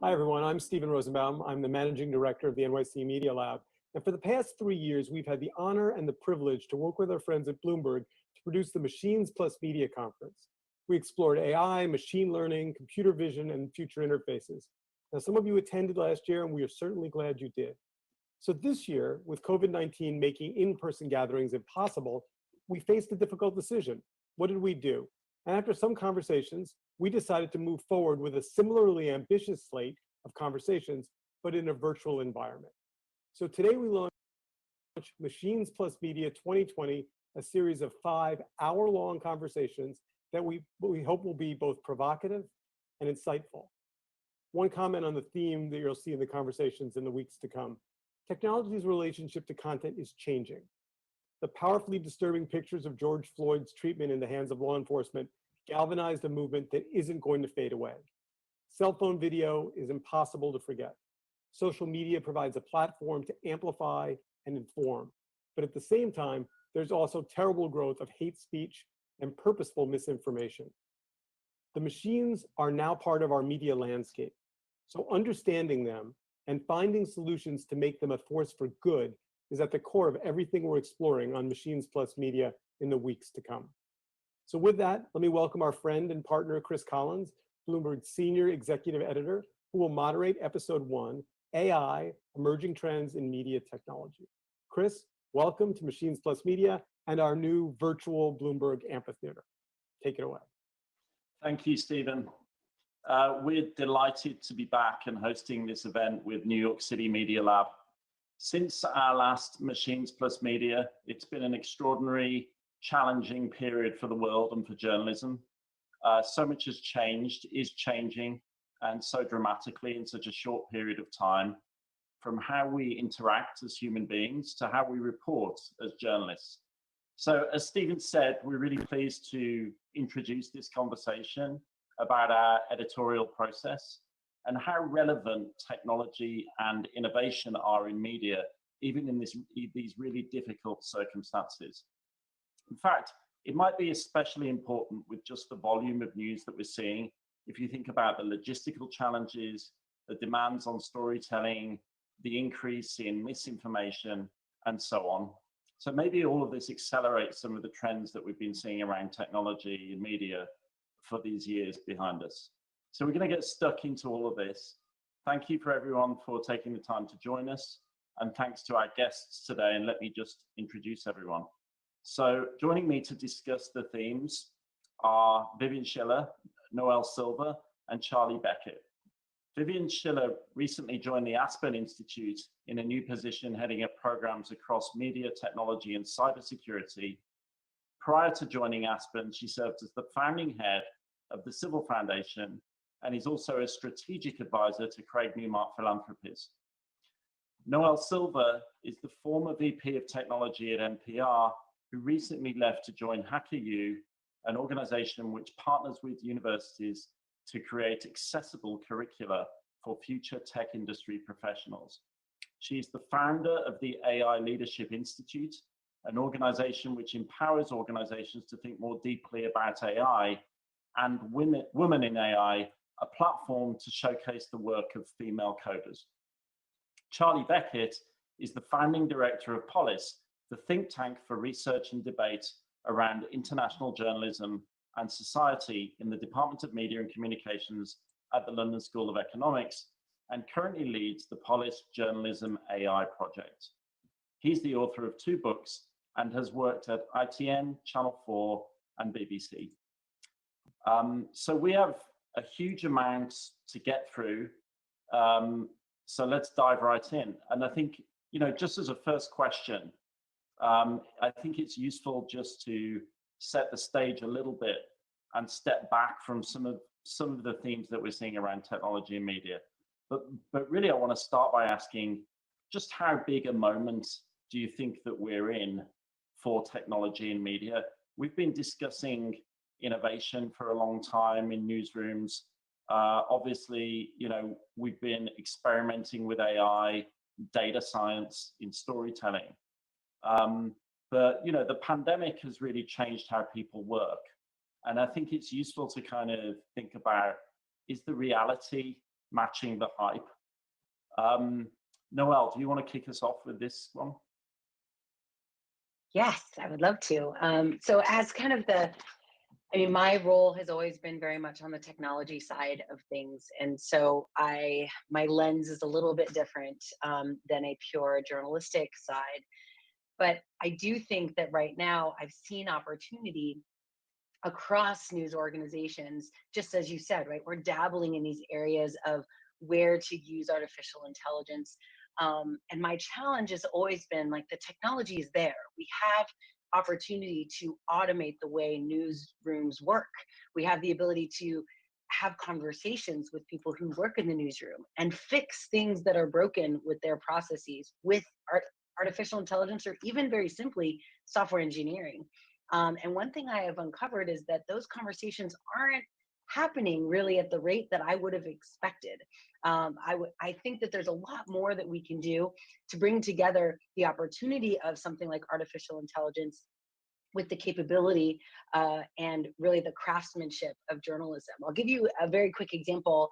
Hi, everyone. I'm Stephen Rosenbaum. I'm the managing director of the NYC Media Lab. And for the past 3 years, we've had the honor and the privilege to work with our friends at Bloomberg to produce the Machines Plus Media Conference. We explored AI, machine learning, computer vision, and future interfaces. Now, some of you attended last year, and we are certainly glad you did. So this year, with COVID-19 making in-person gatherings impossible, we faced a difficult decision. What did we do? And after some conversations, we decided to move forward with a similarly ambitious slate of conversations, but in a virtual environment. So today we launch Machines Plus Media 2020, a series of 5 hour-long conversations that we hope will be both provocative and insightful. One comment on the theme that you'll see in the conversations in the weeks to come. Technology's relationship to content is changing. The powerfully disturbing pictures of George Floyd's treatment in the hands of law enforcement galvanized a movement that isn't going to fade away. Cell phone video is impossible to forget. Social media provides a platform to amplify and inform. But at the same time, there's also terrible growth of hate speech and purposeful misinformation. The machines are now part of our media landscape. So understanding them and finding solutions to make them a force for good is at the core of everything we're exploring on Machines Plus Media in the weeks to come. So with that, let me welcome our friend and partner, Chris Collins, Bloomberg's Senior Executive Editor, who will moderate episode 1, AI, Emerging Trends in Media Technology. Chris, welcome to Machines Plus Media and our new virtual Bloomberg Amphitheater. Take it away. Thank you, Stephen. We're delighted to be back and hosting this event with New York City Media Lab. Since our last Machines Plus Media, it's been an extraordinary, challenging period for the world and for journalism. So much has changed, is changing, and so dramatically in such a short period of time, from how we interact as human beings to how we report as journalists. So as Stephen said, we're really pleased to introduce this conversation about our editorial process and how relevant technology and innovation are in media, even in these really difficult circumstances. In fact, it might be especially important with just the volume of news that we're seeing, if you think about the logistical challenges, the demands on storytelling, the increase in misinformation, and so on. So maybe all of this accelerates some of the trends that we've been seeing around technology and media for these years behind us. So we're going to get stuck into all of this. Thank you for everyone for taking the time to join us. And thanks to our guests today. And let me just introduce everyone. So joining me to discuss the themes are Vivian Schiller, Noelle Silver, and Charlie Beckett. Vivian Schiller recently joined the Aspen Institute in a new position heading up programs across media, technology, and cybersecurity. Prior to joining Aspen, she served as the founding head of the Civil Foundation, and is also a strategic advisor to Craig Newmark Philanthropies. Noelle Silver is the former VP of Technology at NPR, who recently left to join HackerU, an organization which partners with universities to create accessible curricula for future tech industry professionals. She's the founder of the AI Leadership Institute, an organization which empowers organizations to think more deeply about AI, and Women in AI, a platform to showcase the work of female coders. Charlie Beckett is the founding director of Polis, the think tank for research and debate around international journalism and society in the Department of Media and Communications at the London School of Economics, and currently leads the Polis Journalism AI project. He's the author of 2 books and has worked at ITN, Channel 4, and BBC. So we have a huge amount to get through. So let's dive right in. And I think, just as a first question, I think it's useful just to set the stage a little bit and step back from some of the themes that we're seeing around technology and media. But really, I want to start by asking, just how big a moment do you think that we're in for technology and media? We've been discussing innovation for a long time in newsrooms. Obviously, we've been experimenting with AI, data science in storytelling. But the pandemic has really changed how people work. And I think it's useful to kind of think about, is the reality matching the hype. Noelle, do you want to kick us off with this one? Yes, I would love to. So as kind of my role has always been very much on the technology side of things. And so my lens is a little bit different than a pure journalistic side. But I do think that right now I've seen opportunity across news organizations, just as you said, right? We're dabbling in these areas of where to use artificial intelligence. And my challenge has always been like the technology is there. We have opportunity to automate the way newsrooms work. We have the ability to have conversations with people who work in the newsroom and fix things that are broken with their processes with artificial intelligence, or even very simply software engineering. And one thing I have uncovered is that those conversations aren't happening really at the rate that I would have expected. I think that there's a lot more that we can do to bring together the opportunity of something like artificial intelligence with the capability and really the craftsmanship of journalism. I'll give you a very quick example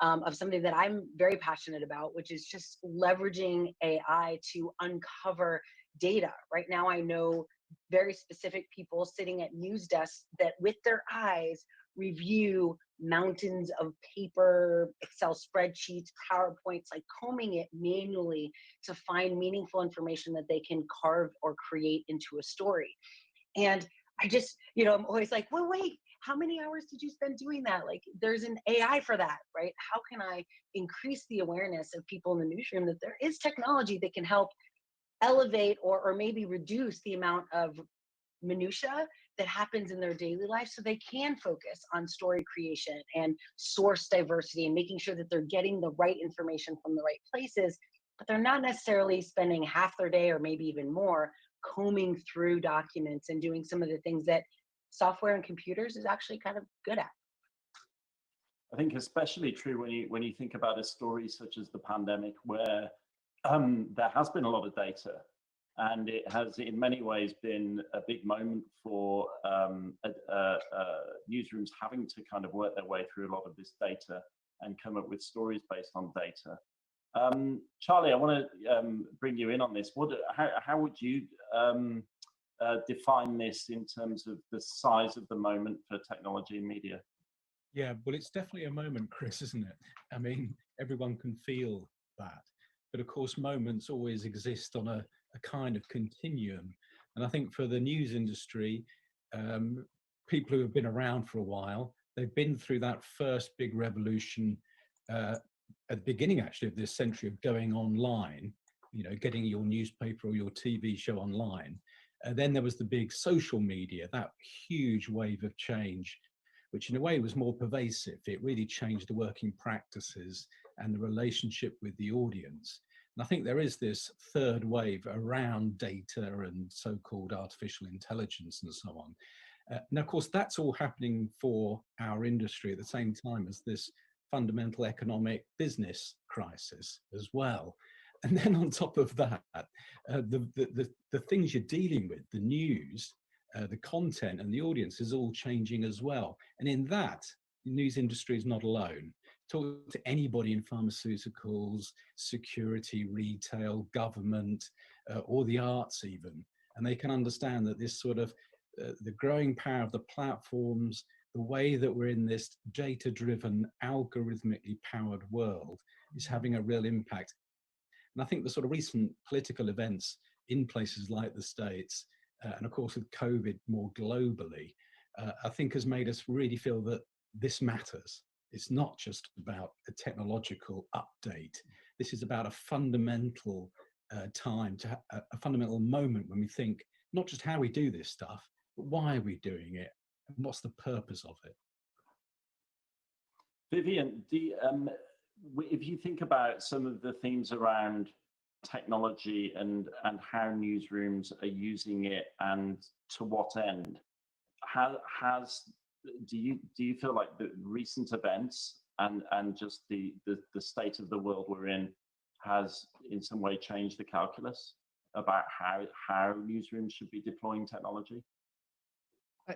of something that I'm very passionate about, which is just leveraging AI to uncover data. Right now, I know very specific people sitting at news desks that with their eyes review mountains of paper, Excel spreadsheets, PowerPoints, like combing it manually to find meaningful information that they can carve or create into a story. And I just, I'm always like, well, wait, how many hours did you spend doing that? Like, there's an AI for that, right? How can I increase the awareness of people in the newsroom that there is technology that can help elevate or maybe reduce the amount of minutia that happens in their daily life, so they can focus on story creation and source diversity and making sure that they're getting the right information from the right places, but they're not necessarily spending half their day or maybe even more combing through documents and doing some of the things that software and computers is actually kind of good at. I think especially true when you think about a story such as the pandemic, where there has been a lot of data, and it has in many ways been a big moment for newsrooms having to kind of work their way through a lot of this data and come up with stories based on data. Charlie, I want to bring you in on this. How would you define this in terms of the size of the moment for technology and media? Yeah, well, it's definitely a moment, Chris, isn't it? I mean, everyone can feel that. But of course, moments always exist on a kind of continuum. And I think for the news industry, people who have been around for a while, they've been through that first big revolution at the beginning, actually, of this century of going online, getting your newspaper or your TV show online. Then there was the big social media, that huge wave of change, which in a way was more pervasive. It really changed the working practices and the relationship with the audience. And I think there is this third wave around data and so-called artificial intelligence and so on. Now, of course, that's all happening for our industry at the same time as this fundamental economic business crisis as well. And then on top of that, the things you're dealing with, the news, the content and the audience is all changing as well. And in that, the news industry is not alone. Talk to anybody in pharmaceuticals, security, retail, government, or the arts even, and they can understand that this sort of the growing power of the platforms, the way that we're in this data-driven, algorithmically powered world is having a real impact. And I think the sort of recent political events in places like the States, and of course with COVID more globally, I think has made us really feel that this matters. It's not just about a technological update. This is about a fundamental time, a fundamental moment when we think not just how we do this stuff, but why are we doing it? And what's the purpose of it? Vivian, if you think about some of the themes around technology and how newsrooms are using it and to what end, do you feel like the recent events and just the state of the world we're in has in some way changed the calculus about how newsrooms should be deploying technology?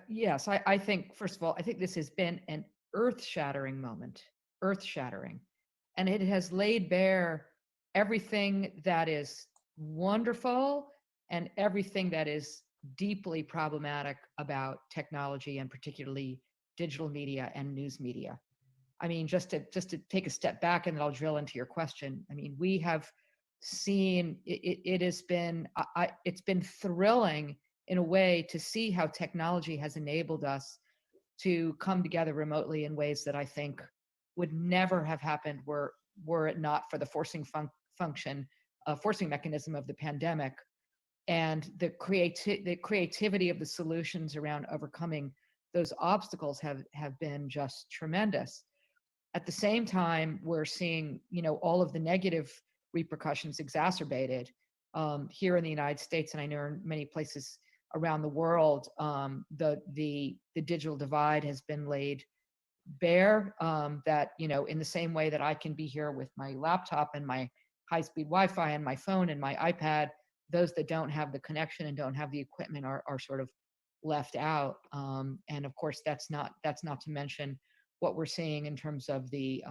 Yes, I think, first of all, I think this has been an earth-shattering moment, earth-shattering. and it has laid bare everything that is wonderful and everything that is deeply problematic about technology, and particularly digital media and news media. I mean, just to take a step back, and then I'll drill into your question. I mean, we have seen it has been it's been thrilling in a way to see how technology has enabled us to come together remotely in ways that I think would never have happened were it not for the forcing mechanism of the pandemic, and the creativity of the solutions around overcoming those obstacles have been just tremendous. At the same time, we're seeing, all of the negative repercussions exacerbated here in the United States, and I know in many places around the world. The digital divide has been laid bare. That in the same way that I can be here with my laptop and my high-speed Wi-Fi and my phone and my iPad, those that don't have the connection and don't have the equipment are sort of left out. And of course, that's not to mention what we're seeing in terms of the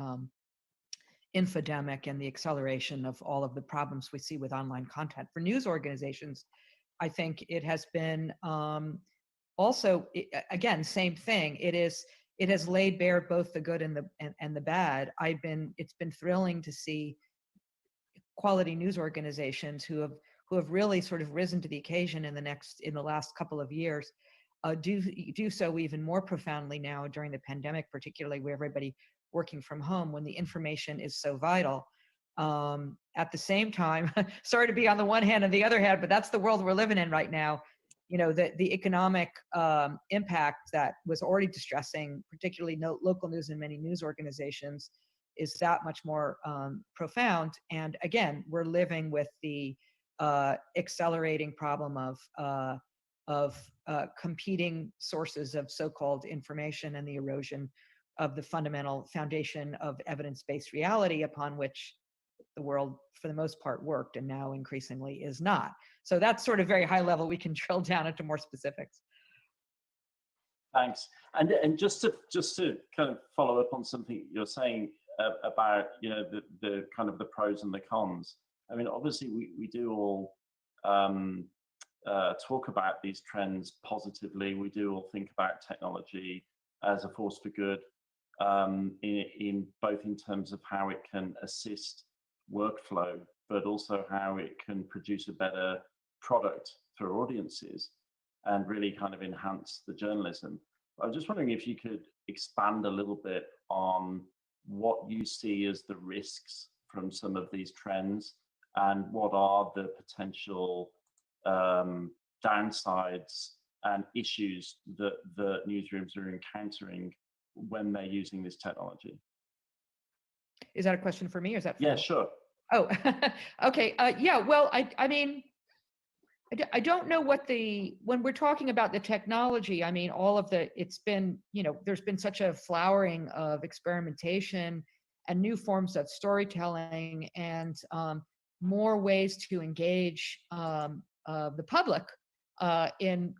infodemic and the acceleration of all of the problems we see with online content. For news organizations, I think it has been also, again, same thing. It has laid bare both the good and the bad. It's been thrilling to see quality news organizations who have really sort of risen to the occasion in the last couple of years, do so even more profoundly now during the pandemic, particularly with everybody working from home, when the information is so vital. At the same time, sorry to be on the one hand and the other hand, but that's the world we're living in right now. The economic impact that was already distressing, particularly local news and many news organizations, is that much more profound. And again, we're living with the accelerating problem of competing sources of so-called information and the erosion of the fundamental foundation of evidence-based reality upon which the world, for the most part, worked, and now increasingly is not. So that's sort of very high level. We can drill down into more specifics. Thanks. And just to kind of follow up on something you're saying about the kind of the pros and the cons. I mean, obviously we do all talk about these trends positively. We do all think about technology as a force for good, in both in terms of how it can assist workflow, but also how it can produce a better product for audiences and really kind of enhance the journalism. I was just wondering if you could expand a little bit on what you see as the risks from some of these trends, and what are the potential downsides and issues that the newsrooms are encountering when they're using this technology. Is that a question for me, or is that for Yeah, you? sure. Oh, okay. Yeah, well, I mean, I don't know when we're talking about the technology, I mean, it's been, there's been such a flowering of experimentation and new forms of storytelling, and more ways to engage the public in,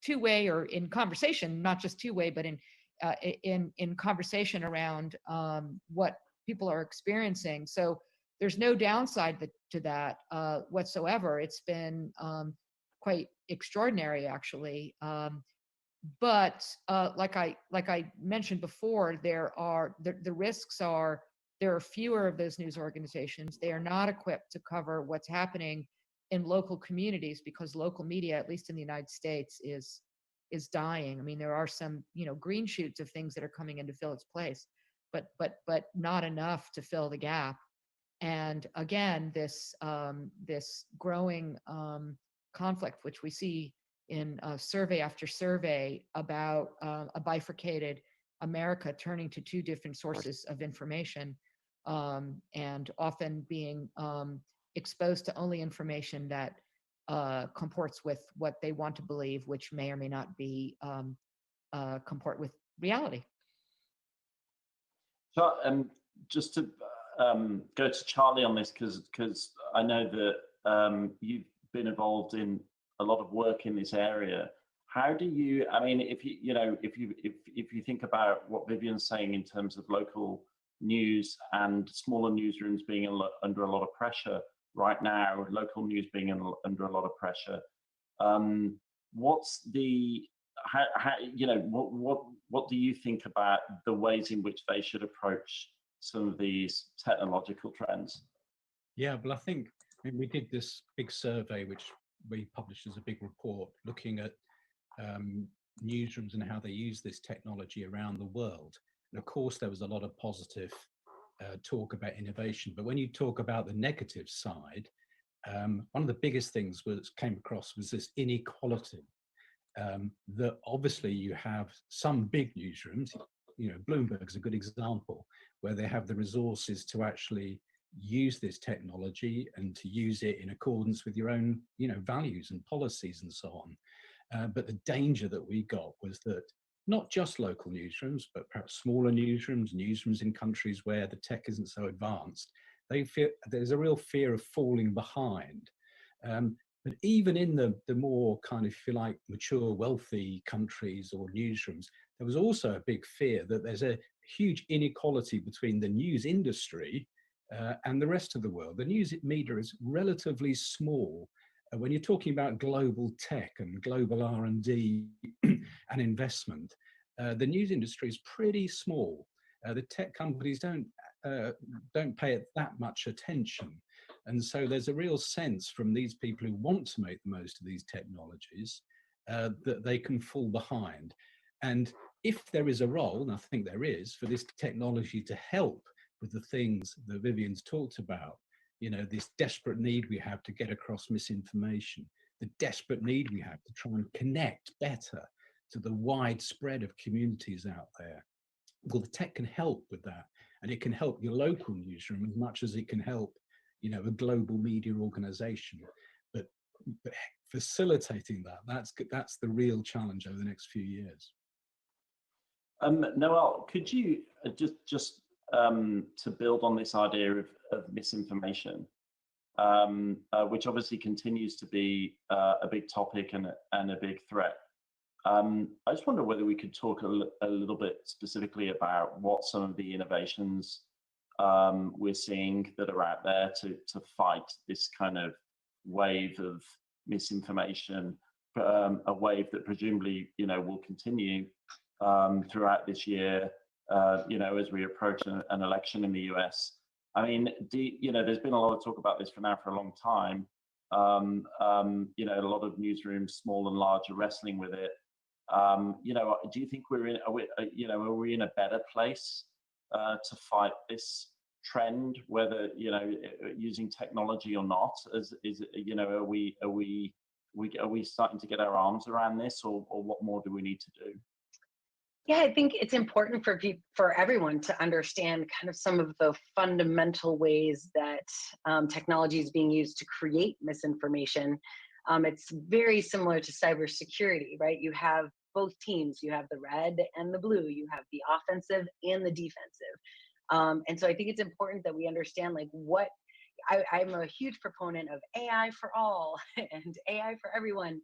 two-way or in conversation, not just two-way, but in conversation around what people are experiencing. So there's no downside to that whatsoever. It's been quite extraordinary, actually. But like I mentioned before, the risks are there are fewer of those news organizations. They are not equipped to cover what's happening in local communities, because local media, at least in the United States, is dying. I mean, there are some green shoots of things that are coming in to fill its place, but not enough to fill the gap. And again, this growing conflict, which we see in survey after survey about a bifurcated America turning to two different sources of information, and often being exposed to only information that comports with what they want to believe, which may or may not be comport with reality. So just to go to Charlie on this, because I know that you've been involved in a lot of work in this area. How do you? I mean, if you think about what Vivian's saying in terms of local news and smaller newsrooms being under a lot of pressure right now, local news being under a lot of pressure. What's the, what do you think about the ways in which they should approach some of these technological trends? Yeah, well, I mean, we did this big survey, which we published as a big report, looking at newsrooms and how they use this technology around the world. And of course, there was a lot of positive talk about innovation. But when you talk about the negative side, one of the biggest things came across was this inequality. That obviously you have some big newsrooms, Bloomberg is a good example, where they have the resources to actually use this technology and to use it in accordance with your own, values and policies and so on. But the danger that we got was that not just local newsrooms, but perhaps smaller newsrooms in countries where the tech isn't so advanced, they fear, there's a real fear of falling behind. But even in the more kind of, if you like, mature, wealthy countries or newsrooms, there was also a big fear that there's a huge inequality between the news industry and the rest of the world. The news media is relatively small. When you're talking about global tech and global R&D and investment, the news industry is pretty small. The tech companies don't pay it that much attention. And so there's a real sense from these people who want to make the most of these technologies that they can fall behind. And if there is a role, and I think there is, for this technology to help with the things that Vivian's talked about, this desperate need we have to get across misinformation, the desperate need we have to try and connect better to the wide spread of communities out there. Well, the tech can help with that, and it can help your local newsroom as much as it can help, a global media organization. But facilitating that's the real challenge over the next few years. Noelle, could you just to build on this idea of misinformation, which obviously continues to be a big topic and a big threat. I just wonder whether we could talk a little bit specifically about what some of the innovations we're seeing that are out there to fight this kind of wave of misinformation, a wave that presumably will continue throughout this year, as we approach an election in the US. I mean, there's been a lot of talk about this for a long time. A lot of newsrooms, small and large, are wrestling with it. Do you think are we in a better place to fight this trend, whether using technology or not? Are we starting to get our arms around this, or what more do we need to do? Yeah, I think it's important for everyone to understand kind of some of the fundamental ways that technology is being used to create misinformation. It's very similar to cybersecurity, right? You have both teams. You have the red and the blue. You have the offensive and the defensive. And so I think it's important that we understand I'm a huge proponent of AI for all and AI for everyone.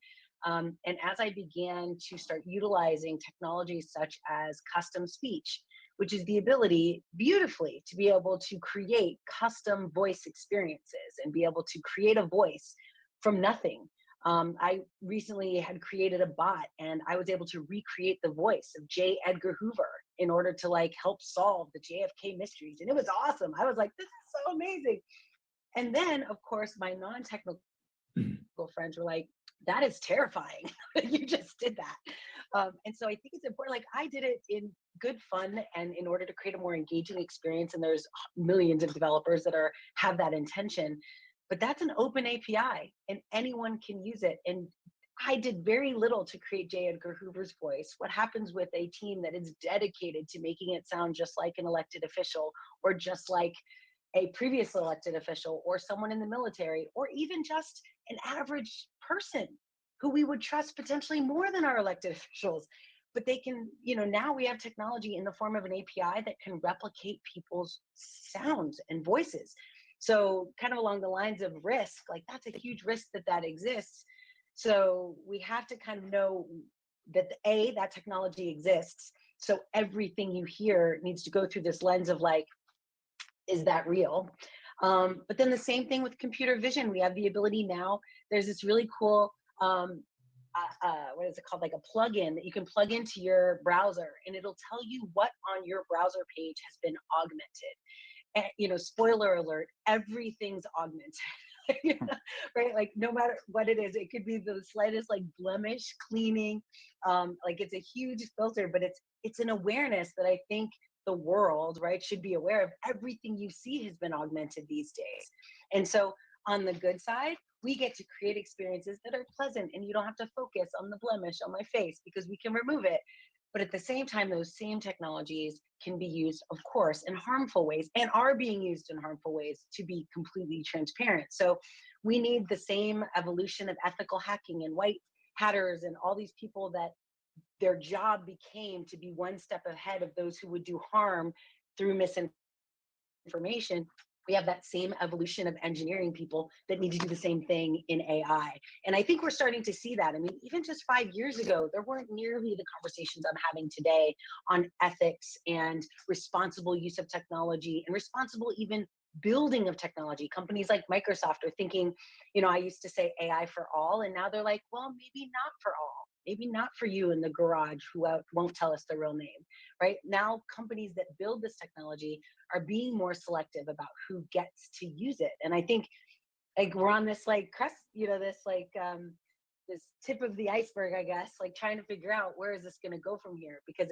And as I began to start utilizing technologies such as custom speech, which is the ability beautifully to be able to create custom voice experiences and be able to create a voice from nothing. I recently had created a bot, and I was able to recreate the voice of J. Edgar Hoover in order to help solve the JFK mysteries. And it was awesome. I was like, this is so amazing. And then, of course, my non-technical friends were like, that is terrifying. You just did that. And so I think it's important. I did it in good fun and in order to create a more engaging experience. And there's millions of developers that have that intention. But that's an open API and anyone can use it. And I did very little to create J. Edgar Hoover's voice. What happens with a team that is dedicated to making it sound just like an elected official, or just like a previous elected official, or someone in the military, or even just an average person who we would trust potentially more than our elected officials? But they can, now we have technology in the form of an API that can replicate people's sounds and voices. So kind of along the lines of risk, that's a huge risk that exists. So we have to kind of know that that technology exists. So everything you hear needs to go through this lens of is that real? But then the same thing with computer vision. We have the ability now, there's this really cool, what is it called? Like a plugin that you can plug into your browser, and it'll tell you what on your browser page has been augmented. And, you know, spoiler alert, everything's augmented. Right? Like no matter what it is, it could be the slightest like blemish cleaning. Like it's a huge filter, but it's an awareness that I think the world, right, should be aware of. Everything you see has been augmented these days. And so on the good side, we get to create experiences that are pleasant, and you don't have to focus on the blemish on my face because we can remove it. But at the same time, those same technologies can be used, of course, in harmful ways, and are being used in harmful ways, to be completely transparent. So we need the same evolution of ethical hacking and white hatters and all these people that their job became to be one step ahead of those who would do harm through misinformation. We have that same evolution of engineering people that need to do the same thing in AI. And I think we're starting to see that. I mean, even just 5 years ago, there weren't nearly the conversations I'm having today on ethics and responsible use of technology and responsible even building of technology. Companies like Microsoft are thinking, you know, I used to say AI for all, and now they're like, well, maybe not for all. Maybe not for you in the garage who won't tell us their real name, right? Now, companies that build this technology are being more selective about who gets to use it. And I think like we're on this like crest, you know, this like this tip of the iceberg, I guess, like trying to figure out where is this going to go from here? Because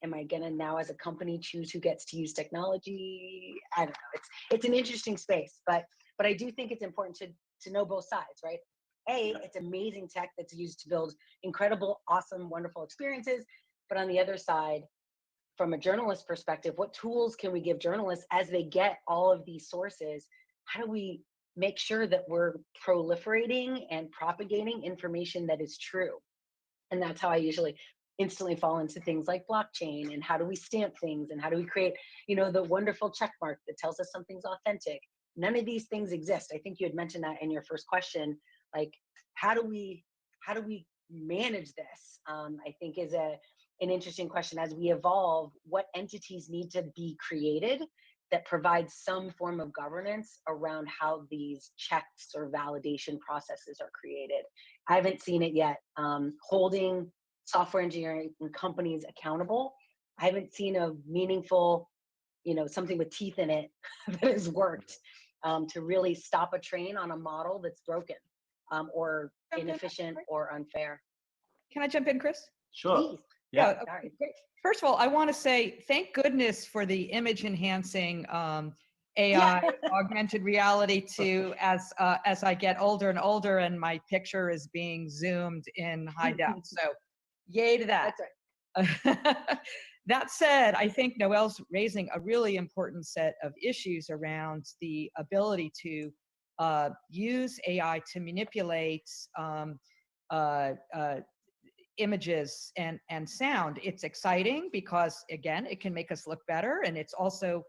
am I gonna now as a company choose who gets to use technology? I don't know. It's an interesting space, but I do think it's important to know both sides, right? It's amazing tech that's used to build incredible, awesome, wonderful experiences. But on the other side, from a journalist perspective, what tools can we give journalists as they get all of these sources? How do we make sure that we're proliferating and propagating information that is true? And that's how I usually instantly fall into things like blockchain, and how do we stamp things, and how do we create, you know, the wonderful check mark that tells us something's authentic. None of these things exist. I think you had mentioned that in your first question. Like, how do we manage this? I think is an interesting question. As we evolve, what entities need to be created that provide some form of governance around how these checks or validation processes are created? I haven't seen it yet. Holding software engineering companies accountable, I haven't seen a meaningful, you know, something with teeth in it that has worked to really stop a train on a model that's broken. Or inefficient or unfair. Can I jump in, Chris? Sure. Please. Yeah. Sorry. First of all, I want to say thank goodness for the image enhancing AI augmented reality to as I get older and older and my picture is being zoomed in high def. So yay to that. That's right. That said, I think Noelle's raising a really important set of issues around the ability to use AI to manipulate images and sound. It's exciting because, again, it can make us look better, and it's also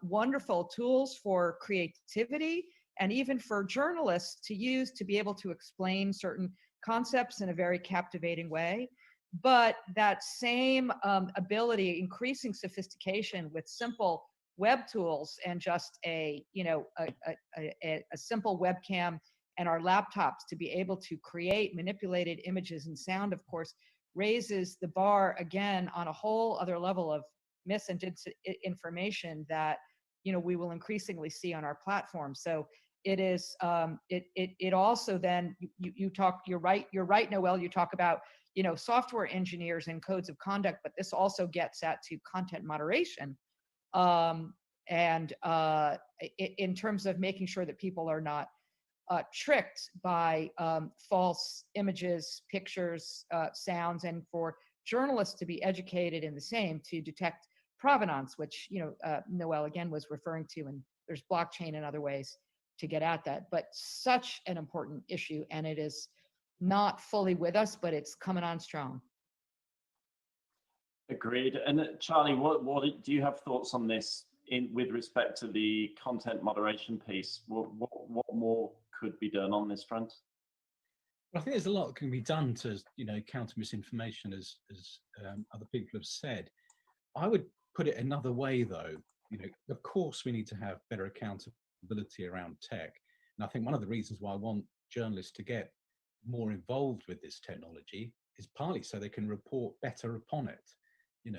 wonderful tools for creativity and even for journalists to use to be able to explain certain concepts in a very captivating way. But that same ability, increasing sophistication with simple web tools and just a simple webcam and our laptops to be able to create manipulated images and sound, of course, raises the bar again on a whole other level of misinformation that, you know, we will increasingly see on our platform. So it is it also then you're right, Noelle, you talk about, you know, software engineers and codes of conduct, but this also gets at to content moderation. In terms of making sure that people are not tricked by false images, pictures, sounds, and for journalists to be educated in the same to detect provenance, which, you know, Noelle again was referring to, and there's blockchain and other ways to get at that. But such an important issue, and it is not fully with us, but it's coming on strong. Agreed. And Charlie, what do you have thoughts on this with respect to the content moderation piece? What more could be done on this front? Well, I think there's a lot that can be done to, you know, counter misinformation, as other people have said. I would put it another way, though. of course we need to have better accountability around tech. And I think one of the reasons why I want journalists to get more involved with this technology is partly so they can report better upon it,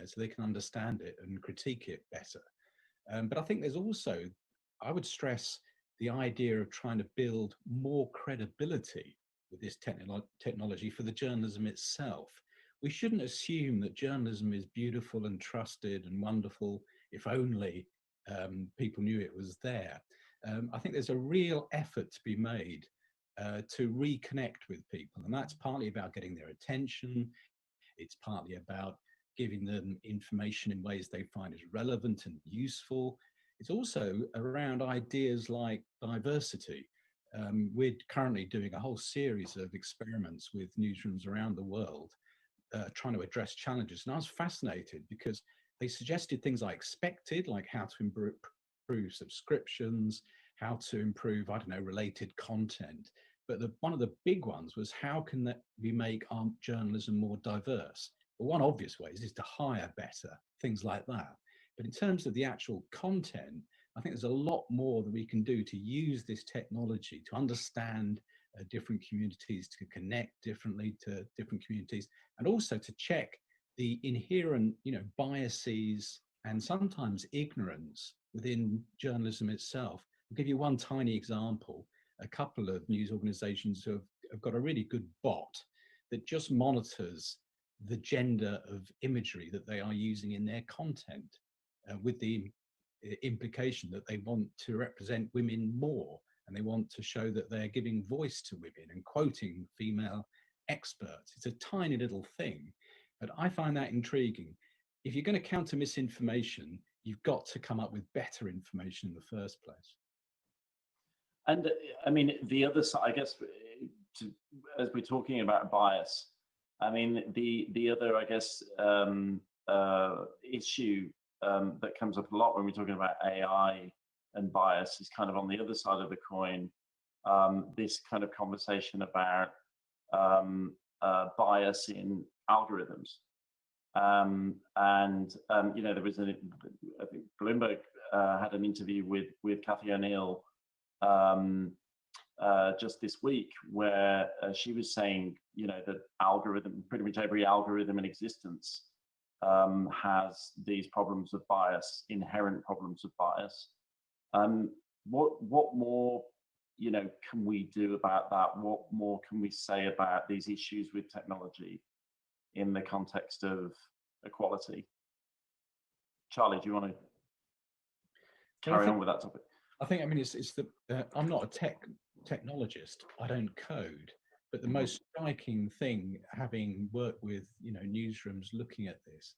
so they can understand it and critique it better. But I think there's also, I would stress the idea of trying to build more credibility with this technology for the journalism itself. We shouldn't assume that journalism is beautiful and trusted and wonderful if only people knew it was there. I think there's a real effort to be made to reconnect with people, and that's partly about getting their attention. It's partly about giving them information in ways they find is relevant and useful. It's also around ideas like diversity. We're currently doing a whole series of experiments with newsrooms around the world, trying to address challenges. And I was fascinated because they suggested things I expected, like how to improve subscriptions, how to improve, I don't know, related content. But one of the big ones was how can we make our journalism more diverse? Well, one obvious way is to hire better, things like that. But in terms of the actual content, I think there's a lot more that we can do to use this technology to understand different communities, to connect differently to different communities, and also to check the inherent, biases and sometimes ignorance within journalism itself. I'll give you one tiny example. A couple of news organizations have got a really good bot that just monitors the gender of imagery that they are using in their content, with the implication that they want to represent women more, and they want to show that they're giving voice to women and quoting female experts. It's a tiny little thing, but I find that intriguing. If you're going to counter misinformation, you've got to come up with better information in the first place. And I mean, the other side, I guess, as we're talking about bias, I mean, the other, I guess, issue that comes up a lot when we're talking about AI and bias is kind of on the other side of the coin, this kind of conversation about bias in algorithms. There was I think Bloomberg had an interview with Cathy O'Neill just this week, where she was saying, that pretty much every algorithm in existence has these problems of bias, inherent problems of bias. What more, can we do about that? What more can we say about these issues with technology in the context of equality? Charlie, do you want to carry on with that topic? I think, I'm not a technologist, I don't code, but the most striking thing, having worked with, newsrooms looking at this,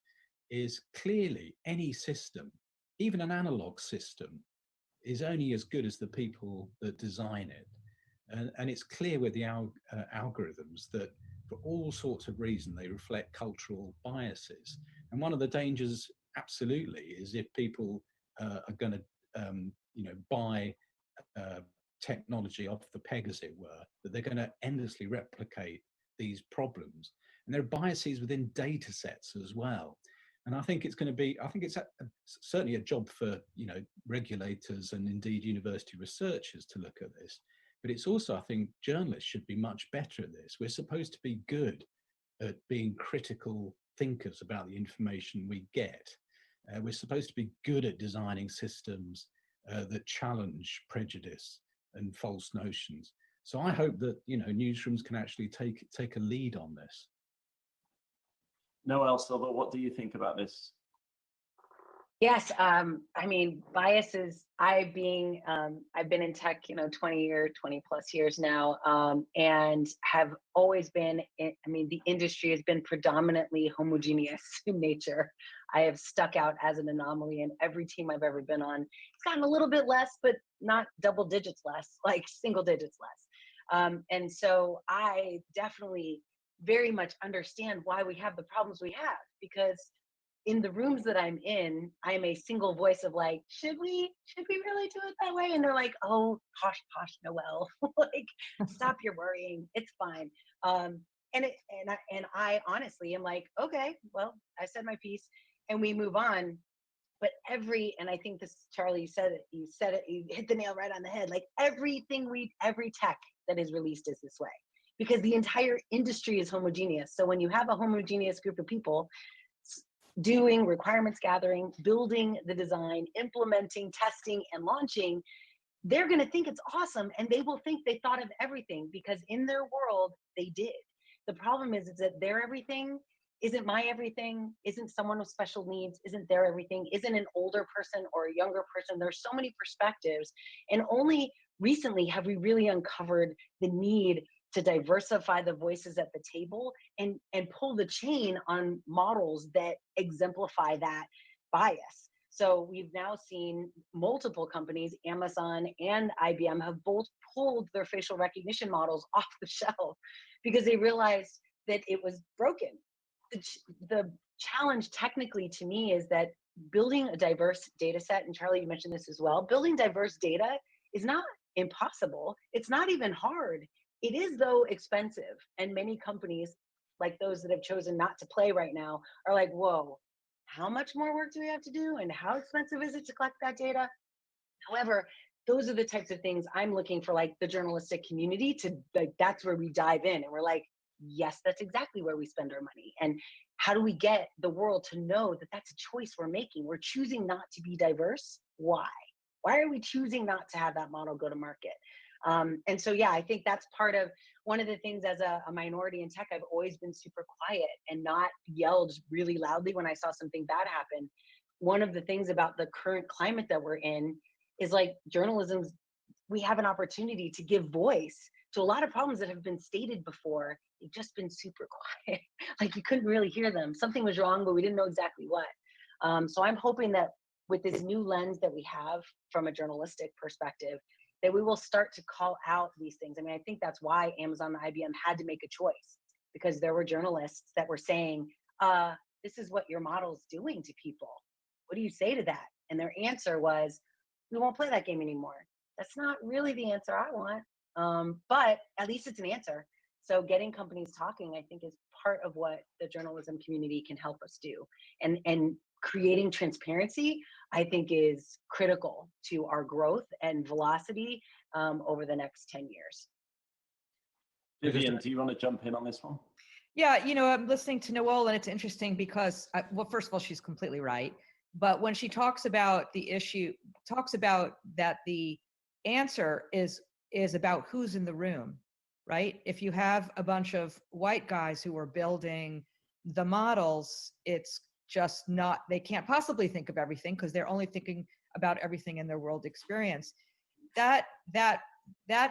is clearly any system, even an analog system, is only as good as the people that design it. And it's clear with the algorithms that for all sorts of reasons, they reflect cultural biases. And one of the dangers, absolutely, is if people are going to buy technology off the peg, as it were, that they're going to endlessly replicate these problems. And there are biases within data sets as well. And I think it's certainly a job for, regulators and indeed university researchers to look at this. But it's also, I think, journalists should be much better at this. We're supposed to be good at being critical thinkers about the information we get. We're supposed to be good at designing systems that challenge prejudice and false notions. So I hope that newsrooms can actually take a lead on this. Noelle Silver, what do you think about this? Yes, biases. I've been in tech, 20 plus years now, and have always been. The industry has been predominantly homogeneous in nature. I have stuck out as an anomaly in every team I've ever been on. It's gotten a little bit less, but not double digits less, like single digits less. And so I definitely very much understand why we have the problems we have, because in the rooms that I'm in, I'm a single voice of like, should we really do it that way? And they're like, oh, posh, Noelle, like, stop your worrying, it's fine. And I honestly am like, okay, well, I said my piece, and we move on. But and I think this, Charlie, you hit the nail right on the head. Like every tech that is released is this way because the entire industry is homogeneous. So when you have a homogeneous group of people doing requirements gathering, building the design, implementing, testing, and launching, they're going to think it's awesome and they will think they thought of everything because in their world, they did. The problem is that their everything isn't my everything, isn't someone with special needs, isn't their everything, isn't an older person or a younger person. There's so many perspectives. And only recently have we really uncovered the need to diversify the voices at the table and pull the chain on models that exemplify that bias. So we've now seen multiple companies, Amazon and IBM, have both pulled their facial recognition models off the shelf because they realized that it was broken. The challenge technically to me is that building a diverse data set, and Charlie, you mentioned this as well, building diverse data is not impossible. It's not even hard. It is, though, expensive. And many companies, like those that have chosen not to play right now, are like, whoa, how much more work do we have to do? And how expensive is it to collect that data? However, those are the types of things I'm looking for, like the journalistic community to, like, that's where we dive in. And we're like, yes, that's exactly where we spend our money. And how do we get the world to know that that's a choice we're making? We're choosing not to be diverse. Why? Why are we choosing not to have that model go to market? And so, yeah, I think that's part of one of the things as a minority in tech. I've always been super quiet and not yelled really loudly when I saw something bad happen. One of the things about the current climate that we're in is like journalism's, we have an opportunity to give voice to a lot of problems that have been stated before. They've just been super quiet. Like you couldn't really hear them. Something was wrong, but we didn't know exactly what. So I'm hoping that with this new lens that we have from a journalistic perspective, that we will start to call out these things. I mean, I think that's why Amazon and IBM had to make a choice, because there were journalists that were saying, this is what your model's doing to people. What do you say to that? And their answer was, we won't play that game anymore. That's not really the answer I want, but at least it's an answer. So getting companies talking, I think, is part of what the journalism community can help us do. And creating transparency, I think, is critical to our growth and velocity over the next 10 years. Vivian, do you want to jump in on this one? Yeah, you know, I'm listening to Noelle, and it's interesting because, well, first of all, she's completely right. But when she talks about the issue, talks about that the answer is about who's in the room, right? If you have a bunch of white guys who are building the models, it's just not, they can't possibly think of everything because they're only thinking about everything in their world experience. That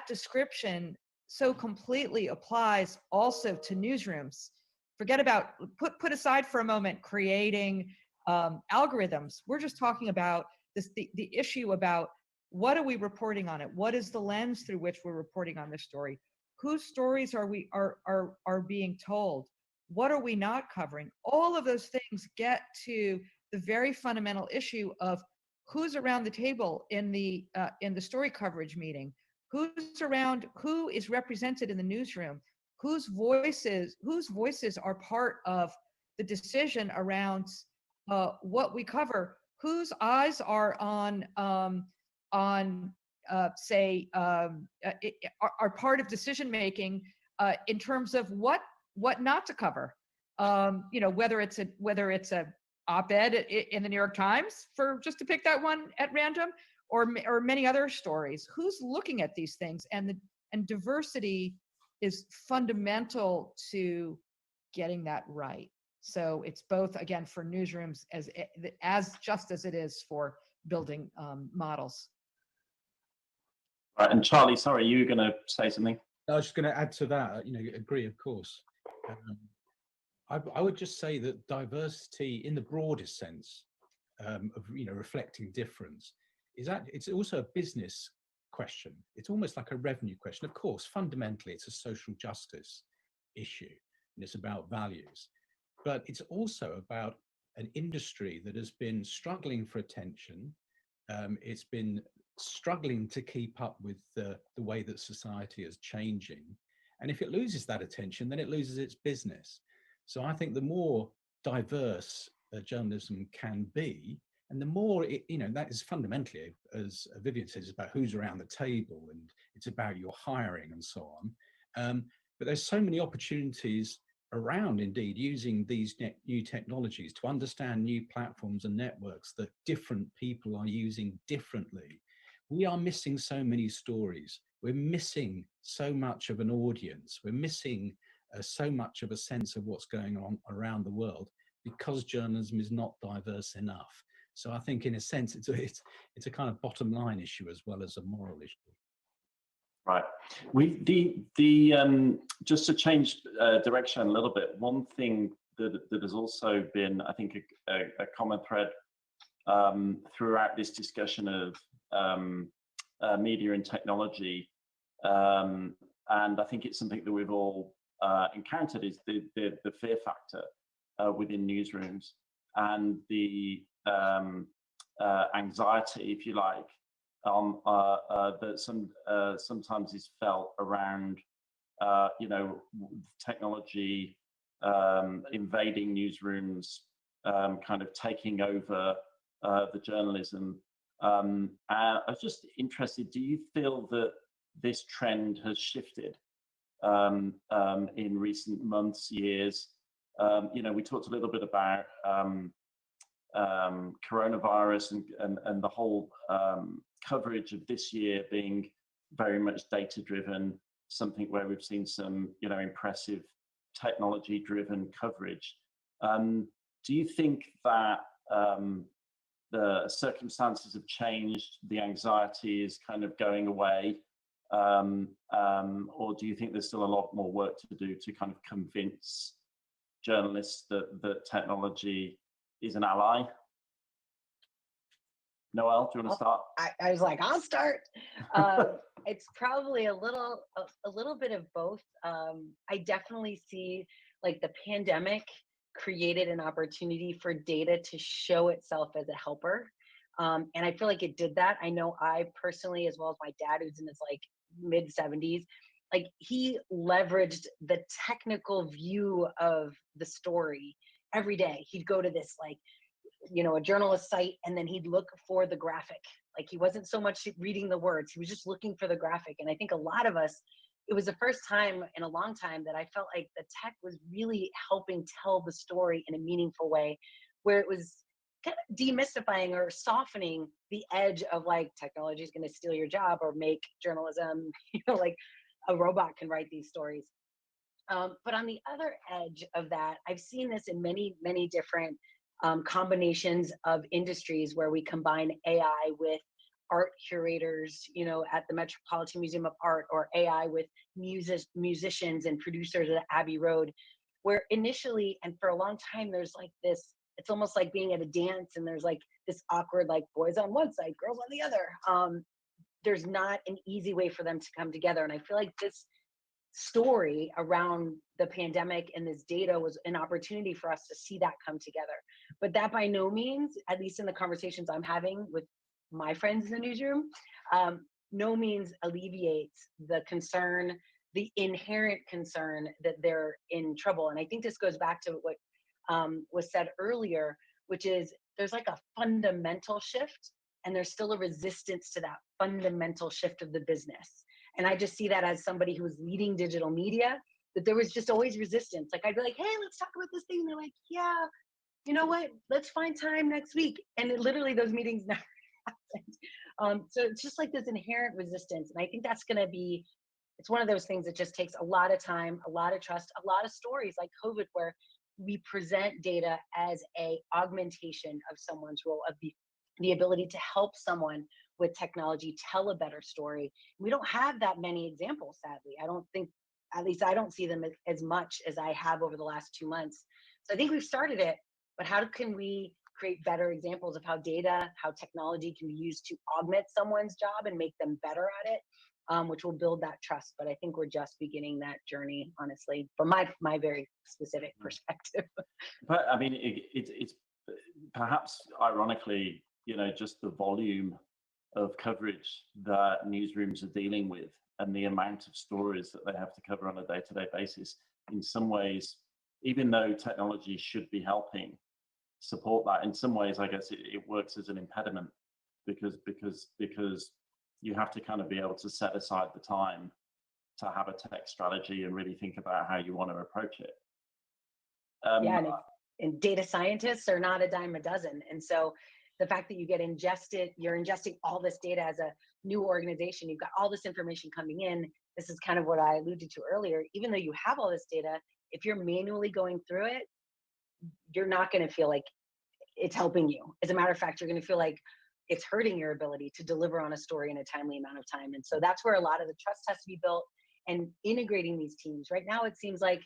description so completely applies also to newsrooms. Forget about, put aside for a moment creating algorithms. We're just talking about this, the issue about what are we reporting on it? What is the lens through which we're reporting on this story? Whose stories are we are being told? What are we not covering? All of those things get to the very fundamental issue of who's around the table in the story coverage meeting, who's around, who is represented in the newsroom, whose voices are part of the decision around what we cover, whose eyes are say are part of decision making in terms of what not to cover. You know, whether it's a op-ed in the New York Times, for just to pick that one at random, or many other stories. Who's looking at these things? And diversity is fundamental to getting that right. So it's both, again, for newsrooms as just as it is for building models. Right, and Charlie, sorry, you were going to say something? I was just going to add to that. You know, agree, of course. I would just say that diversity, in the broadest sense, of, you know, reflecting difference, it's also a business question. It's almost like a revenue question. Of course, fundamentally, it's a social justice issue, and it's about values. But it's also about an industry that has been struggling for attention. It's been struggling to keep up with the way that society is changing. And if it loses that attention, then it loses its business. So I think the more diverse journalism can be, And the more, that is fundamentally, as Vivian says, about who's around the table, and it's about your hiring and so on. But there's so many opportunities around, indeed, using these new technologies to understand new platforms and networks that different people are using differently. We are missing so many stories. We're missing so much of an audience. We're missing so much of a sense of what's going on around the world because journalism is not diverse enough. So I think, in a sense, it's a kind of bottom line issue as well as a moral issue. Right. Just to change direction a little bit, one thing that has also been, I think, a common thread throughout this discussion of media and technology, and I think it's something that we've all encountered, is the fear factor within newsrooms, and the anxiety, if you like, that sometimes is felt around, technology invading newsrooms, kind of taking over the journalism. I was just interested, do you feel that this trend has shifted in recent months, years? We talked a little bit about coronavirus and the whole coverage of this year being very much data driven, something where we've seen some impressive technology driven coverage. Do you think that the circumstances have changed, the anxiety is kind of going away, or do you think there's still a lot more work to do to kind of convince journalists that technology is an ally? Noelle, do you want to start? I was like, I'll start. It's probably a little bit of both. I definitely see, like, the pandemic created an opportunity for data to show itself as a helper. And I feel like it did that. I know I personally, as well as my dad, who's in his like mid 70s, like, he leveraged the technical view of the story every day. He'd go to this, like, a journalist site, and then he'd look for the graphic. Like, he wasn't so much reading the words, he was just looking for the graphic. And I think a lot of us, it was the first time in a long time that I felt like the tech was really helping tell the story in a meaningful way, where it was kind of demystifying or softening the edge of, like, technology is going to steal your job or make journalism, like a robot can write these stories. But on the other edge of that, I've seen this in many, many different combinations of industries, where we combine AI with art curators, at the Metropolitan Museum of Art, or AI with musicians and producers at Abbey Road, where initially and for a long time there's like this, it's almost like being at a dance, and there's like this awkward, like, boys on one side, girls on the other. There's not an easy way for them to come together. And I feel like this story around the pandemic and this data was an opportunity for us to see that come together. But that by no means, at least in the conversations I'm having with my friends in the newsroom, no means alleviates the concern, the inherent concern that they're in trouble. And I think this goes back to what was said earlier, which is there's like a fundamental shift, and there's still a resistance to that fundamental shift of the business. And I just see that as somebody who's leading digital media, that there was just always resistance. Like, I'd be like, hey, let's talk about this thing. And they're like, yeah, you know what? Let's find time next week. And literally those meetings never happened. So it's just like this inherent resistance. And I think that's going to be, it's one of those things that just takes a lot of time, a lot of trust, a lot of stories like COVID, where we present data as a augmentation of someone's role, of the ability to help someone with technology tell a better story. We don't have that many examples, sadly. I don't think, at least I don't see them as much as I have over the last 2 months. So I think we've started it, but how can we create better examples of how data, how technology can be used to augment someone's job and make them better at it, which will build that trust. But I think we're just beginning that journey, honestly, from my very specific perspective. But I mean, it's perhaps ironically, just the volume of coverage that newsrooms are dealing with, and the amount of stories that they have to cover on a day-to-day basis. In some ways, even though technology should be helping, support that. In some ways, I guess it works as an impediment because you have to kind of be able to set aside the time to have a tech strategy and really think about how you want to approach it. Yeah, and data scientists are not a dime a dozen. And so the fact that you're ingesting all this data as a new organization, you've got all this information coming in. This is kind of what I alluded to earlier. Even though you have all this data, if you're manually going through it, you're not going to feel like it's helping you. As a matter of fact, you're going to feel like it's hurting your ability to deliver on a story in a timely amount of time. And so that's where a lot of the trust has to be built, and integrating these teams. Right now, it seems like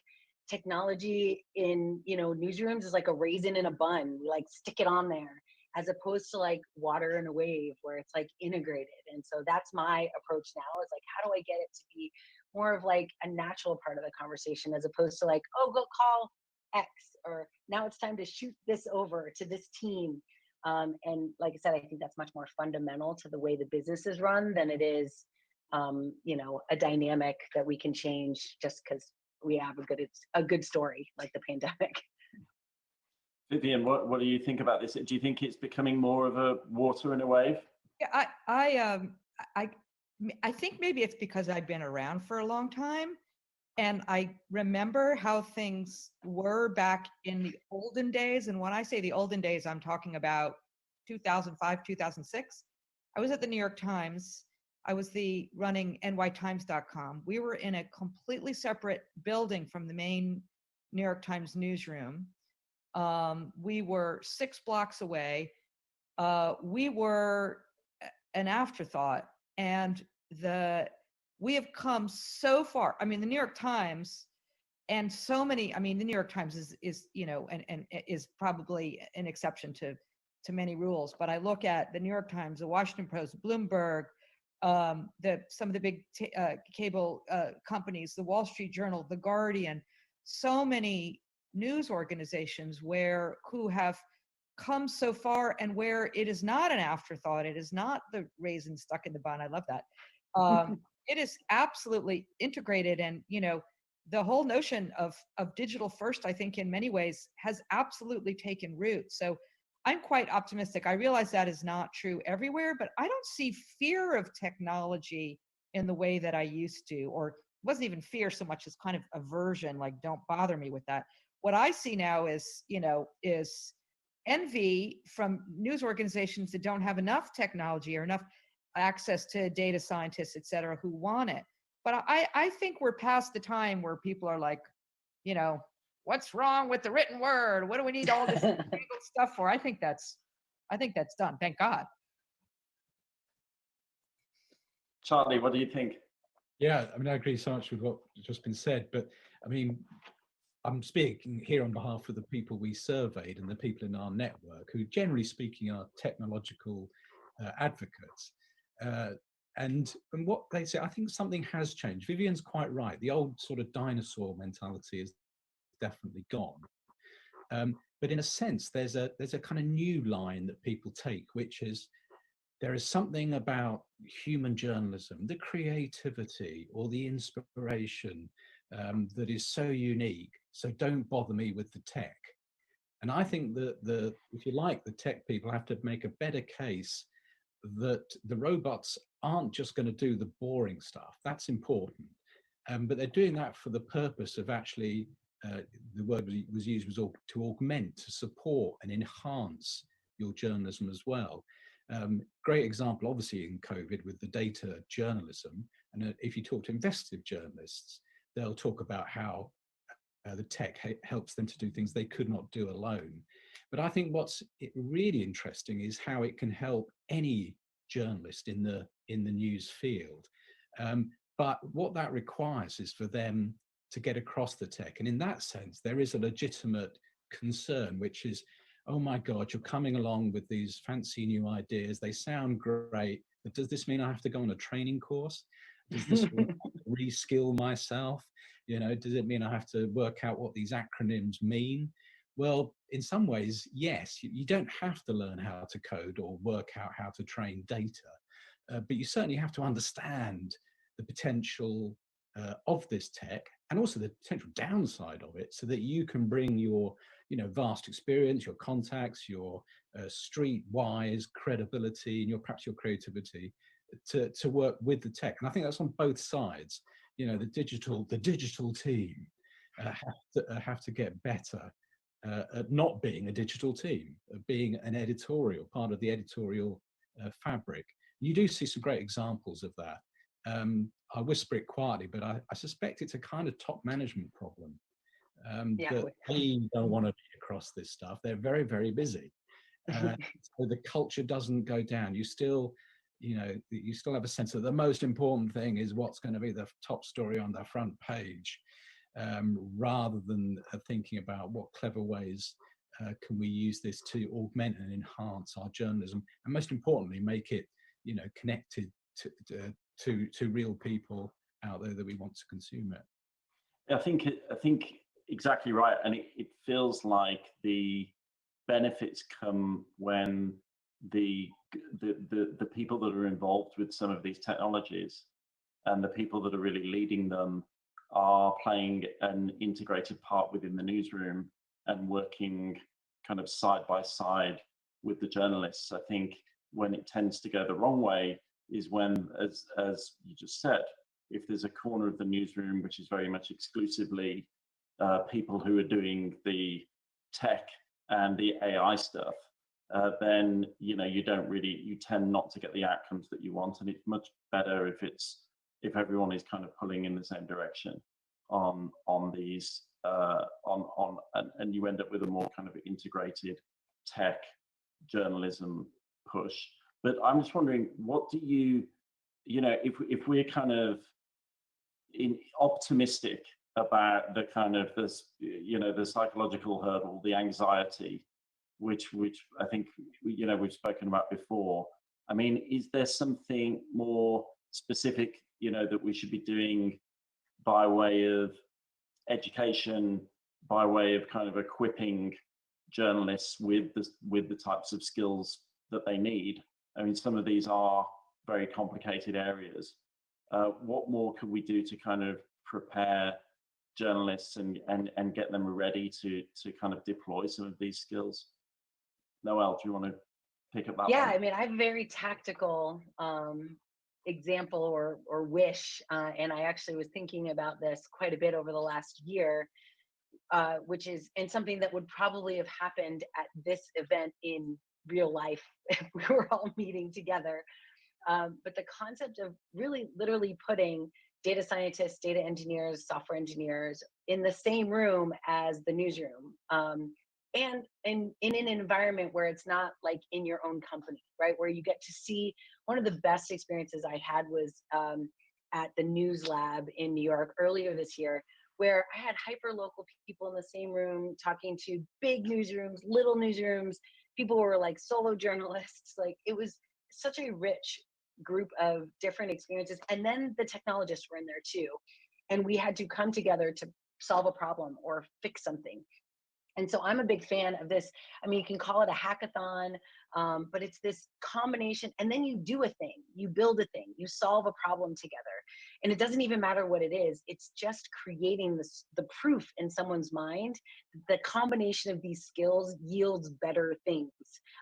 technology in newsrooms is like a raisin in a bun. We like stick it on there, as opposed to like water in a wave where it's like integrated. And so that's my approach now, is like, how do I get it to be more of like a natural part of the conversation, as opposed to like, oh, go call X, or now it's time to shoot this over to this team. And like I said, I think that's much more fundamental to the way the business is run than it is a dynamic that we can change just because we have a good story like the pandemic. Vivian, what do you think about this? Do you think it's becoming more of a water in a wave? Yeah, I think maybe it's because I've been around for a long time, and I remember how things were back in the olden days. And when I say the olden days, I'm talking about 2005, 2006. I was at the New York Times. I was running nytimes.com. We were in a completely separate building from the main New York Times newsroom. We were 6 blocks away. We were an afterthought, and we have come so far. I mean, the New York Times, and so many. I mean, the New York Times is and is probably an exception to many rules. But I look at the New York Times, the Washington Post, Bloomberg, some of the big cable companies, the Wall Street Journal, the Guardian, so many news organizations who have come so far, and where it is not an afterthought. It is not the raisin stuck in the bun. I love that. It is absolutely integrated, and the whole notion of digital first, I think, in many ways has absolutely taken root. So I'm quite optimistic. I realize that is not true everywhere, but I don't see fear of technology in the way that I used to, or it wasn't even fear so much as kind of aversion, like, don't bother me with that. What I see now is envy from news organizations that don't have enough technology or enough access to data scientists, et cetera, who want it. But I think we're past the time where people are like, what's wrong with the written word? What do we need all this stuff for? I think that's done. Thank God. Charlie, what do you think? Yeah, I mean, I agree so much with what's just been said, but I mean, I'm speaking here on behalf of the people we surveyed and the people in our network who, generally speaking, are technological advocates. And what they say, I think something has changed. Vivian's quite right. The old sort of dinosaur mentality is definitely gone. But in a sense, there's a kind of new line that people take, which is there is something about human journalism, the creativity or the inspiration that is so unique. So don't bother me with the tech. And I think that if you like, the tech people have to make a better case that the robots aren't just going to do the boring stuff. That's important. But they're doing that for the purpose of actually, the word was used was to augment, to support and enhance your journalism as well. Great example, obviously, in COVID with the data journalism. And if you talk to investigative journalists, they'll talk about how the tech helps them to do things they could not do alone. But I think what's really interesting is how it can help any journalist in the news field. But what that requires is for them to get across the tech. And in that sense, there is a legitimate concern, which is, oh my God, you're coming along with these fancy new ideas. They sound great, but does this mean I have to go on a training course? Does this reskill myself? Does it mean I have to work out what these acronyms mean? Well, in some ways, yes, you don't have to learn how to code or work out how to train data, but you certainly have to understand the potential of this tech and also the potential downside of it, so that you can bring your vast experience, your contacts, your streetwise credibility, and perhaps your creativity to work with the tech. And I think that's on both sides. The digital team have to get better at not being a digital team, being an editorial part of the editorial fabric. You do see some great examples of that. I whisper it quietly, but I suspect it's a kind of top management problem. That they don't want to be across this stuff. They're very, very busy. So the culture doesn't go down. You still have a sense that the most important thing is what's going to be the top story on the front page, rather than thinking about what clever ways can we use this to augment and enhance our journalism, and most importantly, make it connected to real people out there that we want to consume it. I think exactly right, and it feels like the benefits come when the people that are involved with some of these technologies and the people that are really leading them are playing an integrated part within the newsroom and working kind of side by side with the journalists. I think when it tends to go the wrong way is when, as you just said, if there's a corner of the newsroom which is very much exclusively people who are doing the tech and the AI stuff, then you tend not to get the outcomes that you want, and it's much better if everyone is kind of pulling in the same direction on these and you end up with a more kind of integrated tech journalism push. But I'm just wondering, what do if we're kind of optimistic about the kind of this, the psychological hurdle, the anxiety, which I think we've spoken about before. I mean, is there something more specific that we should be doing by way of education, by way of kind of equipping journalists with the types of skills that they need? I mean, some of these are very complicated areas. What more could we do to kind of prepare journalists and get them ready to kind of deploy some of these skills? Noelle, do you want to pick up that one? I mean, I have a very tactical example or wish, and I actually was thinking about this quite a bit over the last year, which is something that would probably have happened at this event in real life if we were all meeting together. But the concept of really literally putting data scientists, data engineers, software engineers in the same room as the newsroom, and in an environment where it's not like in your own company, right? Where you get to see. One of the best experiences I had was at the News Lab in New York earlier this year, where I had hyper local people in the same room talking to big newsrooms, little newsrooms. People were like solo journalists. Like, it was such a rich group of different experiences. And then the technologists were in there too. And we had to come together to solve a problem or fix something. And so I'm a big fan of this. I mean, you can call it a hackathon, but it's this combination. And then you do a thing, you build a thing, you solve a problem together. And it doesn't even matter what it is. It's just creating the proof in someone's mind. The combination of these skills yields better things.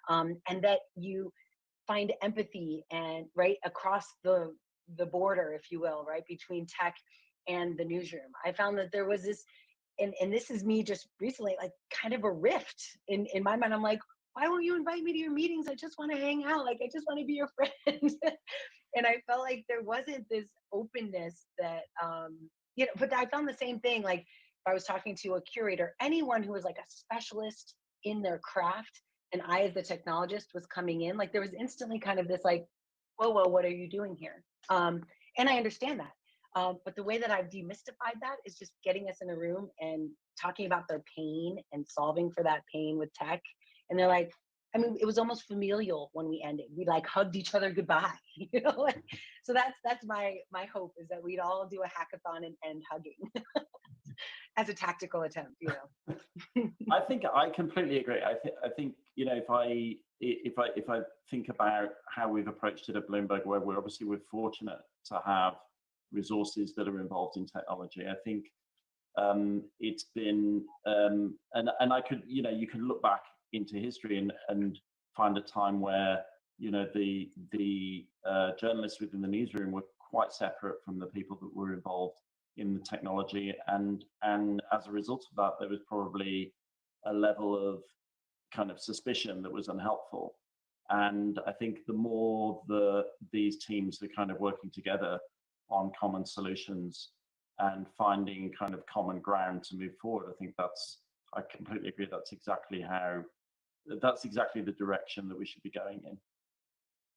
And that you find empathy and right across the border, if you will, right, between tech and the newsroom. I found that there was this, and this is me just recently, like kind of a rift in my mind. I'm like, why won't you invite me to your meetings? I just want to hang out. Like, I just want to be your friend. And I felt like there wasn't this openness that, but I found the same thing. Like, if I was talking to a curator, anyone who was like a specialist in their craft, and I, as the technologist, was coming in, like there was instantly kind of this like, whoa, what are you doing here? And I understand that. But the way that I've demystified that is just getting us in a room and talking about their pain and solving for that pain with tech. And they're like, I mean, it was almost familial when we ended. We like hugged each other goodbye, like, so that's my hope, is that we'd all do a hackathon and end hugging as a tactical attempt, I think I completely agree. I think if I think about how we've approached it at Bloomberg, where we're fortunate to have resources that are involved in technology. I think it's been, and I could, you can look back into history and find a time where, the journalists within the newsroom were quite separate from the people that were involved in the technology, and as a result of that, there was probably a level of kind of suspicion that was unhelpful. And I think the more these teams are kind of working together on common solutions and finding kind of common ground to move forward, I completely agree. That's exactly the direction that we should be going in.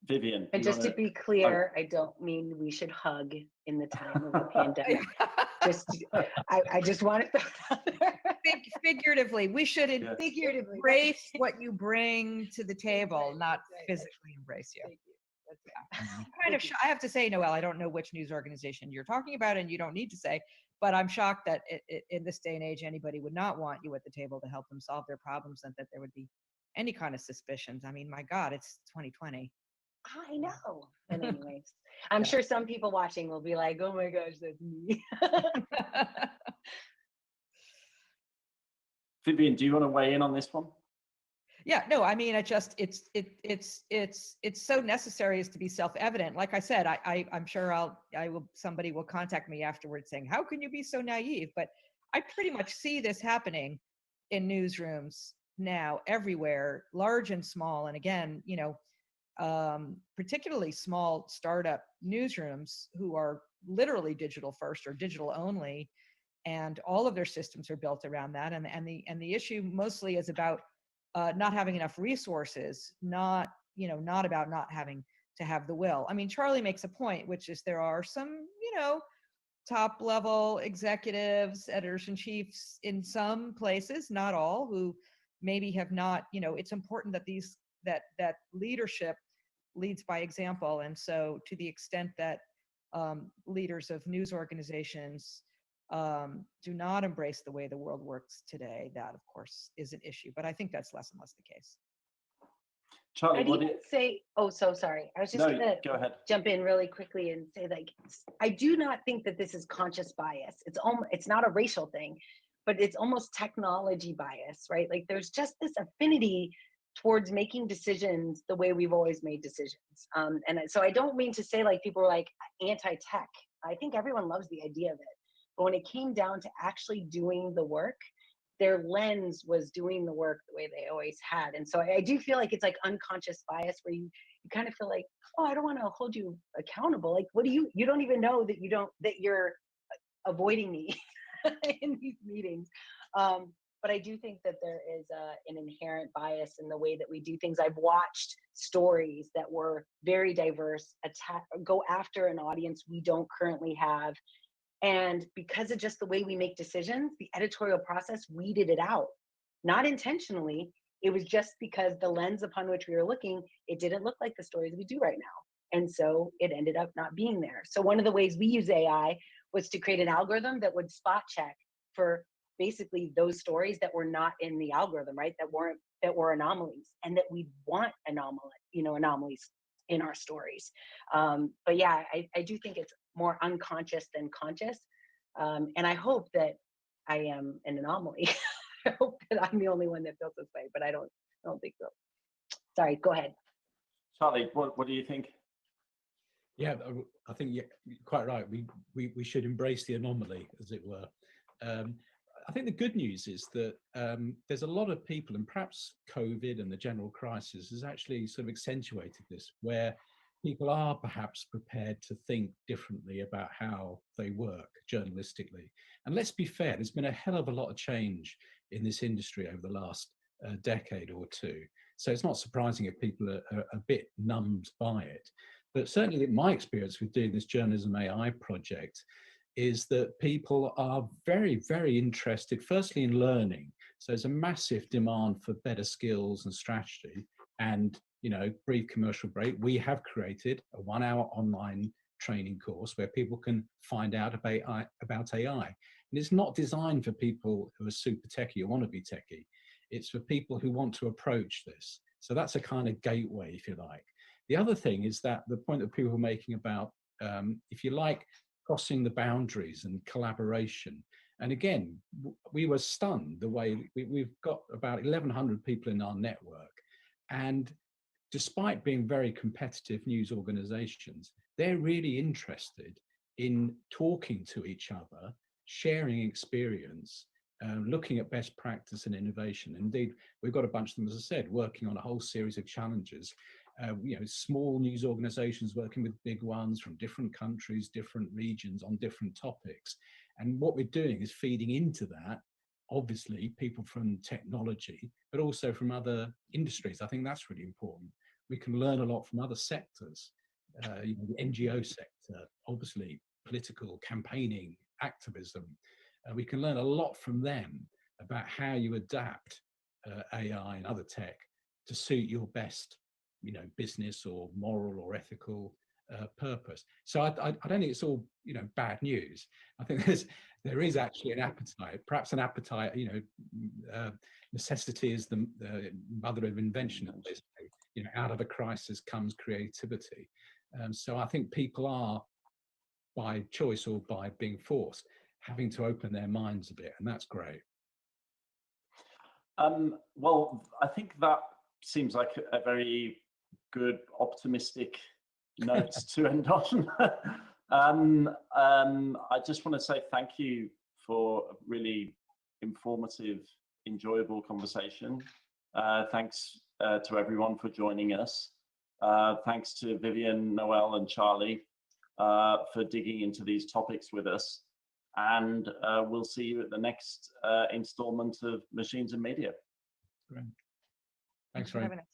Vivian. And just to be clear, I don't mean we should hug in the time of the pandemic. I just want to throw that out there. Figuratively, we should Figuratively embrace what you bring to the table, not physically embrace you. Thank you. Kind of, I have to say, Noelle, I don't know which news organization you're talking about, and you don't need to say, but I'm shocked that in this day and age, anybody would not want you at the table to help them solve their problems, and that there would be any kind of suspicions. I mean, my God, it's 2020. I know. And anyways, I'm sure some people watching will be like, oh my gosh, that's me. Vivian, do you want to weigh in on this one? Yeah, no, I mean, it's so necessary as to be self-evident. Like I said, I'm sure somebody will contact me afterwards saying, how can you be so naive? But I pretty much see this happening in newsrooms now everywhere, large and small. And again, particularly small startup newsrooms who are literally digital first or digital only, and all of their systems are built around that. And the issue mostly is about not having enough resources, not about not having to have the will. I mean, Charlie makes a point, which is there are some, top level executives, editors in chiefs in some places, not all, who maybe have not, it's important that that leadership leads by example. And so to the extent that leaders of news organizations do not embrace the way the world works today, that of course is an issue, but I think that's less and less the case. Charlie, I'd even say, so sorry. I was just gonna go ahead. Jump in really quickly and say, like, I do not think that this is conscious bias. It's not a racial thing, but it's almost technology bias, right? Like there's just this affinity towards making decisions the way we've always made decisions. And so I don't mean to say like people are like anti-tech. I think everyone loves the idea of it. But when it came down to actually doing the work, their lens was doing the work the way they always had. And so I do feel like it's like unconscious bias where you kind of feel like, oh, I don't want to hold you accountable. Like, what do you don't even know that you're avoiding me in these meetings. But I do think that there is an inherent bias in the way that we do things. I've watched stories that were very diverse, go after an audience we don't currently have. And because of just the way we make decisions, the editorial process weeded it out. Not intentionally, it was just because the lens upon which we were looking, it didn't look like the stories we do right now. And so it ended up not being there. So one of the ways we use AI was to create an algorithm that would spot check for basically those stories that were not in the algorithm, right? That were anomalies, and that we want anomalies in our stories. But yeah, I do think it's more unconscious than conscious. And I hope that I am an anomaly. I hope that I'm the only one that feels this way, but I don't think so. Sorry, go ahead. Charlie, what do you think? Yeah, I think you're quite right. We should embrace the anomaly, as it were. I think the good news is that there's a lot of people, and perhaps COVID and the general crisis has actually sort of accentuated this, where people are perhaps prepared to think differently about how they work journalistically. And let's be fair, there's been a hell of a lot of change in this industry over the last decade or two. So it's not surprising if people are a bit numbed by it. But certainly my experience with doing this journalism AI project is that people are very, very interested, firstly in learning. So there's a massive demand for better skills and strategy. And, brief commercial break, we have created a 1-hour online training course where people can find out about AI. And it's not designed for people who are super techie or want to be techie. It's for people who want to approach this. So that's a kind of gateway, if you like. The other thing is that the point that people are making about, if you like, crossing the boundaries and collaboration. And again, we were stunned the way we've got about 1,100 people in our network. And despite being very competitive news organizations, they're really interested in talking to each other, sharing experience, looking at best practice and innovation. Indeed, we've got a bunch of them, as I said, working on a whole series of challenges. Small news organizations working with big ones from different countries, different regions on different topics. And what we're doing is feeding into that, obviously, people from technology, but also from other industries. I think that's really important. We can learn a lot from other sectors, the NGO sector, obviously, political campaigning, activism. We can learn a lot from them about how you adapt AI and other tech to suit your best, business or moral or ethical purpose. So I don't think it's all, bad news. I think there is actually an appetite, perhaps an appetite, necessity is the mother of invention, as they say. Out of a crisis comes creativity. So I think people are, by choice or by being forced, having to open their minds a bit, and that's great. Well, I think that seems like a very good, optimistic note to end on. I just want to say thank you for a really informative, enjoyable conversation. Thanks to everyone for joining us. Thanks to Vivian, Noelle, and Charlie for digging into these topics with us. And we'll see you at the next installment of Machines and Media. Great. Thanks for for having us.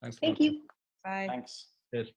Thanks. Thank you. Bye. Thanks. Cheers.